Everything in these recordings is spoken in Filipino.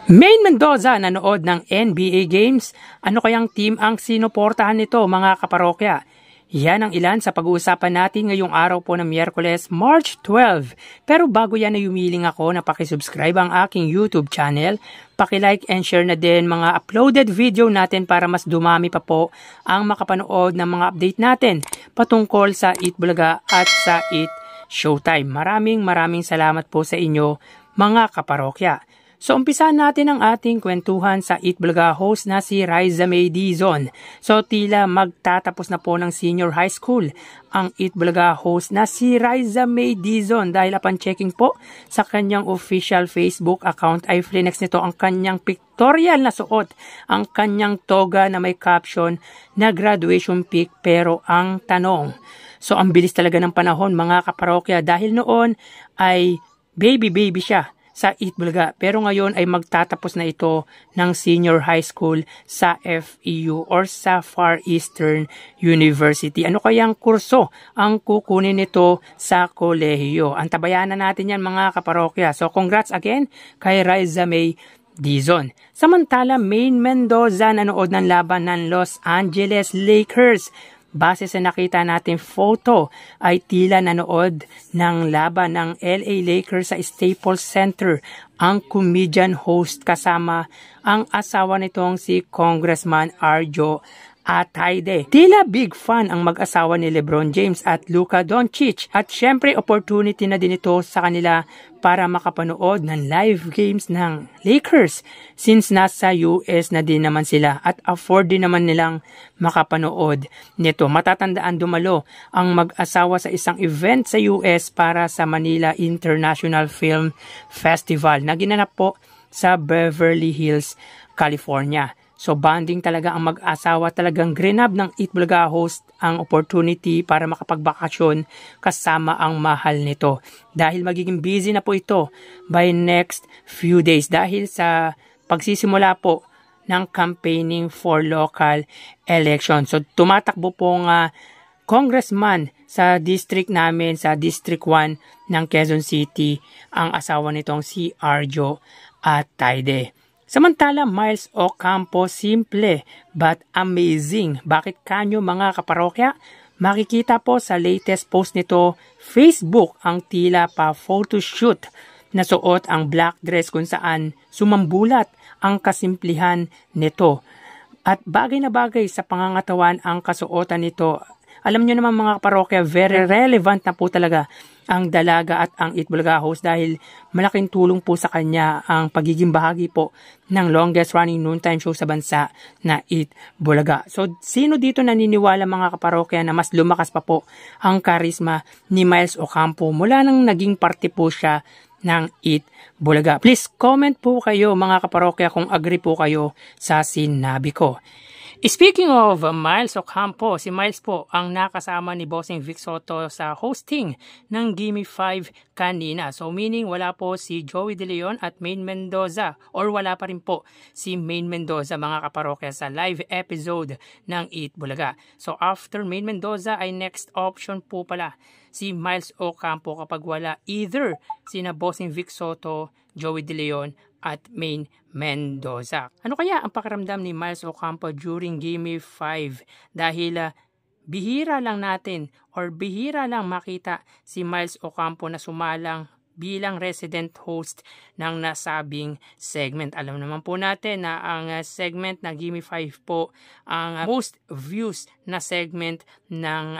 Maine Mendoza nanood ng NBA games. Ano kayang team ang sinuportahan nito mga kaparokya? Yan ang ilan sa pag-uusapan natin ngayong araw po ng Miyerkules, March 12. Pero bago yan ay humiling ako na pakisubscribe ang aking YouTube channel. Paki-like and share na din mga uploaded video natin para mas dumami pa po ang makapanood ng mga update natin patungkol sa Eat Bulaga at sa Eat Showtime. Maraming salamat po sa inyo mga kaparokya. So, umpisahan natin ang ating kwentuhan sa Eat Bulaga host na si Riza May Dizon. So, tila magtatapos na po ng senior high school ang Eat Bulaga host na si Riza May Dizon dahil upon checking po sa kanyang official Facebook account ay flinex nito ang kanyang pictorial na suot, ang kanyang toga na may caption na graduation pic pero ang tanong. So, ang bilis talaga ng panahon mga kaparokya dahil noon ay baby siya sa Eat Bulaga. Pero ngayon ay magtatapos na ito ng senior high school sa FEU or sa Far Eastern University. Ano kayang kurso ang kukunin nito sa kolehiyo? Antabayanan natin yan mga kaparokya. So congrats again kay Riza May Dizon. Samantala, Maine Mendoza nanood ng laban ng Los Angeles Lakers. Base sa nakita natin photo ay tila nanood ng laban ng LA Lakers sa Staples Center ang comedian host kasama ang asawa nitong si Congressman Arjo Atayde. Tila big fan ang mag-asawa ni LeBron James at Luka Doncic at syempre opportunity na din ito sa kanila para makapanood ng live games ng Lakers since nasa US na din naman sila at afford din naman nilang makapanood nito. Matatandaan dumalo ang mag-asawa sa isang event sa US para sa Manila International Film Festival na ginanap po sa Beverly Hills, California. So bonding talaga ang mag-asawa, talagang grinab ng Eat Bulaga host ang opportunity para makapagbakasyon kasama ang mahal nito. Dahil magiging busy na po ito by next few days dahil sa pagsisimula po ng campaigning for local election. So tumatakbo pong congressman sa district namin, sa District 1 ng Quezon City, ang asawa nitong si Arjo Atayde. Samantala, Miles Ocampo, simple but amazing. Bakit kanyo mga kaparokya? Makikita po sa latest post nito, Facebook ang tila pa photoshoot na suot ang black dress kung saan sumambulat ang kasimplihan nito. At bagay na bagay sa pangangatawan ang kasuotan nito. Alam nyo naman mga kaparokya, very relevant na po talaga ang dalaga at ang Eat Bulaga host dahil malaking tulong po sa kanya ang pagiging bahagi po ng longest running noontime show sa bansa na Eat Bulaga. So sino dito naniniwala mga kaparokya na mas lumakas pa po ang karisma ni Miles Ocampo mula nang naging parte po siya ng Eat Bulaga? Please comment po kayo mga kaparokya kung agree po kayo sa sinabi ko. Speaking of Miles Ocampo, si Miles po ang nakasama ni Bossing Vic Soto sa hosting ng Gimme 5 kanina. So meaning wala po si Joey De Leon at Maine Mendoza or wala pa rin po si Maine Mendoza mga kaparokya sa live episode ng Eat Bulaga. So after Maine Mendoza ay next option po pala si Miles Ocampo kapag wala either sina Bossing Vic Soto, Joey De Leon at Maine Mendoza. Ano kaya ang pakiramdam ni Miles Ocampo during Gimme 5? Dahil bihira lang natin or bihira lang makita si Miles Ocampo na sumalang bilang resident host ng nasabing segment. Alam naman po natin na ang segment na Gimme 5 po ang most views na segment ng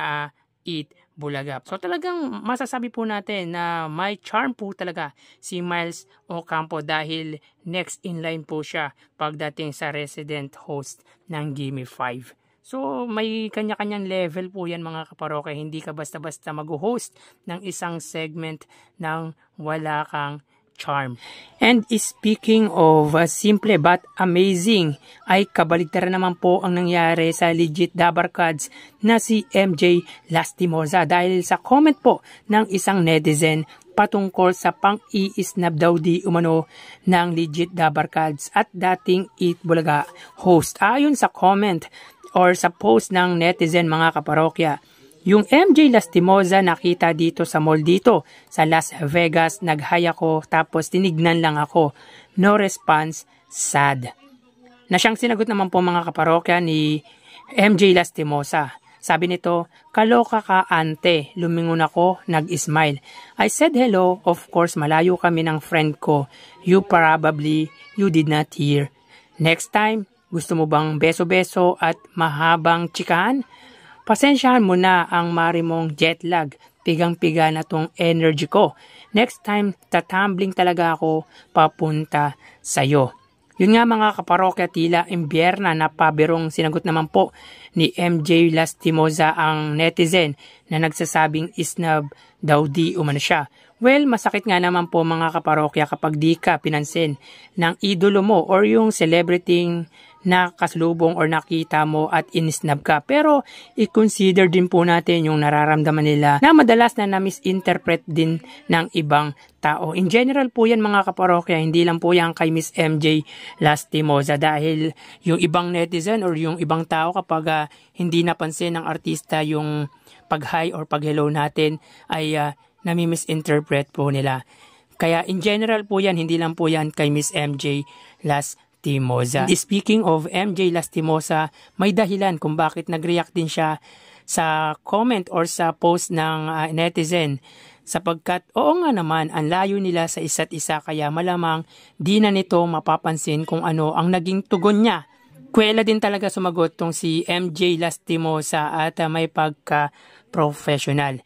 Eat Bulaga. So talagang masasabi po natin na may charm po talaga si Miles Ocampo dahil next in line po siya pagdating sa resident host ng Gimme 5. So may kanya-kanyang level po yan mga kaparokya. Hindi ka basta-basta mag-host ng isang segment ng wala kang charm. And speaking of simple but amazing, ay kabaligtaran naman po ang nangyari sa legit Dabarkads na si MJ Lastimosa dahil sa comment po ng isang netizen patungkol sa pang-iisnab daw di umano ng legit Dabarkads at dating Eat Bulaga host. Ayon sa comment or sa post ng netizen mga kaparokya, yung MJ Lastimosa nakita dito sa mall dito sa Las Vegas, nag-hi ako tapos tinignan lang ako. No response sad. Na siyang sinagot naman po mga kaparokya ni MJ Lastimosa. Sabi nito, kaloka ka ante, lumingon ako, nag-smile. I said hello, of course malayo kami ng friend ko. You did not hear. Next time, gusto mo bang beso-beso at mahabang tsikahan? Pasensyahan mo na ang mari mong jet lag. Pigang-piga na tong energy ko. Next time, tatambling talaga ako papunta sa'yo. Yun nga mga kaparokya, tila imbierna na pabirong sinagot naman po ni MJ Lastimosa ang netizen na nagsasabing isnab daw di umano siya. Well, masakit nga naman po mga kaparokya kapag di ka pinansin ng idolo mo or yung celebrity na kaslubong or nakita mo at inisnab ka. Pero i-consider din po natin yung nararamdaman nila na madalas na na-misinterpret din ng ibang tao. In general po yan mga kaparokya, hindi lang po yan kay Miss MJ Lastimosa dahil yung ibang netizen or yung ibang tao kapag hindi napansin ng artista yung pag-hi or pag-hello natin ay nami-misinterpret po nila. Kaya in general po yan, hindi lang po yan kay Miss MJ Lastimosa. And speaking of MJ Lastimosa, may dahilan kung bakit nag-react din siya sa comment or sa post ng netizen. Sapagkat oo nga naman, ang layo nila sa isa't isa kaya malamang di na nito mapapansin kung ano ang naging tugon niya. Kwela din talaga sumagot tong si MJ Lastimosa at may pagka-professional.